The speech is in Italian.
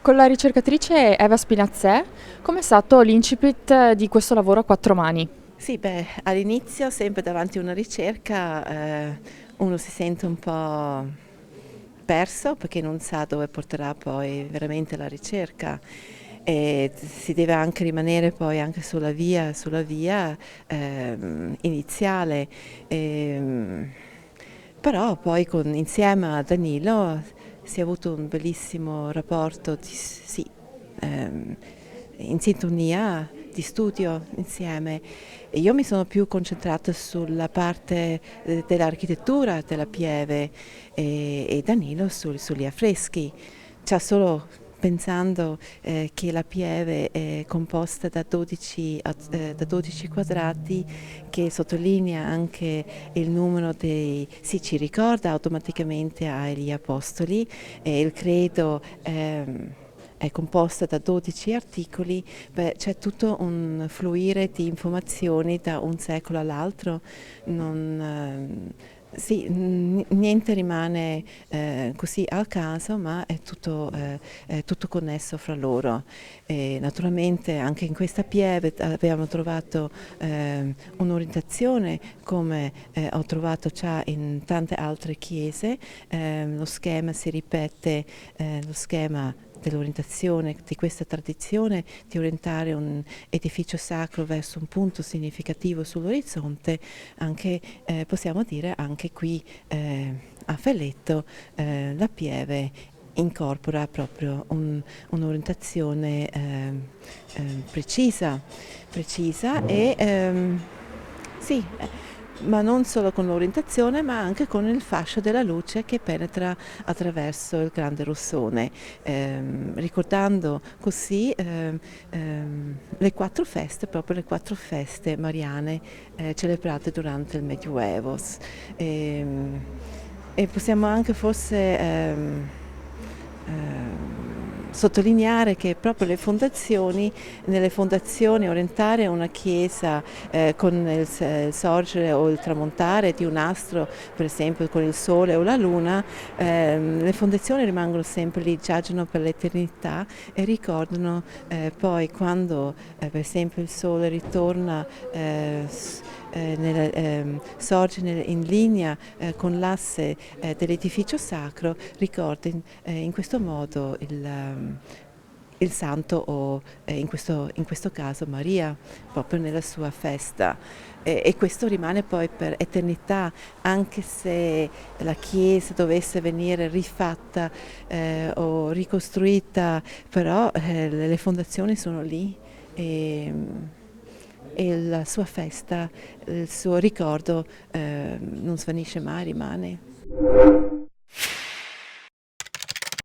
Con la ricercatrice Eva Spinazzè, com'è stato l'incipit di questo lavoro a quattro mani? Sì, beh, all'inizio, sempre davanti a una ricerca, uno si sente un po' perso perché non sa dove porterà poi veramente la ricerca e si deve anche rimanere poi anche sulla via iniziale. Ehm, Però poi insieme a Danilo si è avuto un bellissimo rapporto ehm, in sintonia di studio insieme. E io mi sono più concentrata sulla parte dell'architettura della Pieve e Danilo sugli affreschi. C'ha solo pensando che la Pieve è composta da 12 quadrati, che sottolinea anche il numero sì, ci ricorda automaticamente agli Apostoli, e il credo è composta da 12 articoli. Beh, c'è tutto un fluire di informazioni da un secolo all'altro. Sì, niente rimane così al caso, ma è tutto connesso fra loro. E naturalmente anche in questa pieve abbiamo trovato un'orientazione come ho trovato già in tante altre chiese. Lo schema si ripete, lo schema dell'orientazione di questa tradizione di orientare un edificio sacro verso un punto significativo sull'orizzonte. Anche possiamo dire anche qui a Felletto la Pieve incorpora proprio un'orientazione precisa e sì, ma non solo con l'orientazione, ma anche con il fascio della luce che penetra attraverso il grande rossone, ricordando così le quattro feste, proprio le quattro feste mariane celebrate durante il Medioevo. Ehm, E possiamo anche forse sottolineare che proprio nelle fondazioni orientare una chiesa con il sorgere o il tramontare di un astro, per esempio con il sole o la luna, le fondazioni rimangono sempre lì, giacciono per l'eternità e ricordano poi quando per esempio il sole ritorna sorge in linea con l'asse dell'edificio sacro, ricorda in questo modo il santo o in questo caso Maria, proprio nella sua festa. E questo rimane poi per eternità, anche se la Chiesa dovesse venire rifatta o ricostruita, però le fondazioni sono lì. E, e la sua festa, il suo ricordo non svanisce mai, rimane.